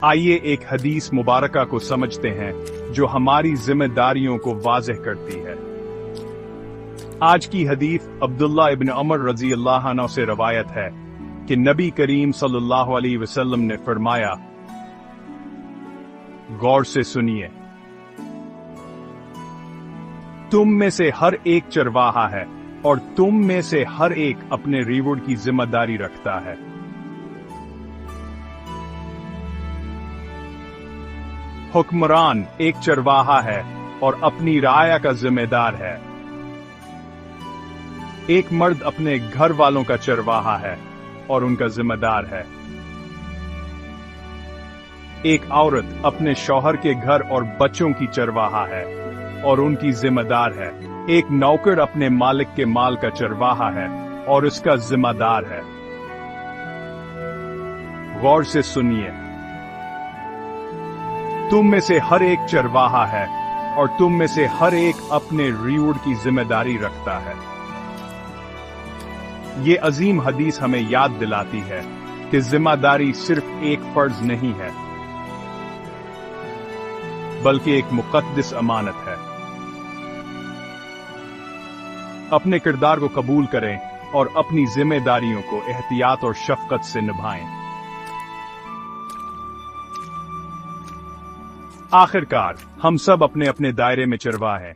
آئیے ایک حدیث مبارکہ کو سمجھتے ہیں جو ہماری ذمہ داریوں کو واضح کرتی ہے۔ آج کی حدیث عبداللہ ابن عمر رضی اللہ عنہ سے روایت ہے کہ نبی کریم صلی اللہ علیہ وسلم نے فرمایا، غور سے سنیے، تم میں سے ہر ایک چرواہا ہے اور تم میں سے ہر ایک اپنے ریوڑ کی ذمہ داری رکھتا ہے۔ حکمران ایک چرواہا ہے اور اپنی رعایا کا ذمہ دار ہے۔ ایک مرد اپنے گھر والوں کا چرواہا ہے اور ان کا ذمہ دار ہے۔ ایک عورت اپنے شوہر کے گھر اور بچوں کی چرواہا ہے اور ان کی ذمہ دار ہے۔ ایک نوکر اپنے مالک کے مال کا چرواہا ہے اور اس کا ذمہ دار ہے۔ غور سے سنیے، تم میں سے ہر ایک چرواہا ہے اور تم میں سے ہر ایک اپنے ریوڑ کی ذمہ داری رکھتا ہے۔ یہ عظیم حدیث ہمیں یاد دلاتی ہے کہ ذمہ داری صرف ایک فرض نہیں ہے بلکہ ایک مقدس امانت ہے۔ اپنے کردار کو قبول کریں اور اپنی ذمہ داریوں کو احتیاط اور شفقت سے نبھائیں۔ آخرکار ہم سب اپنے اپنے دائرے میں چرواہے ہیں۔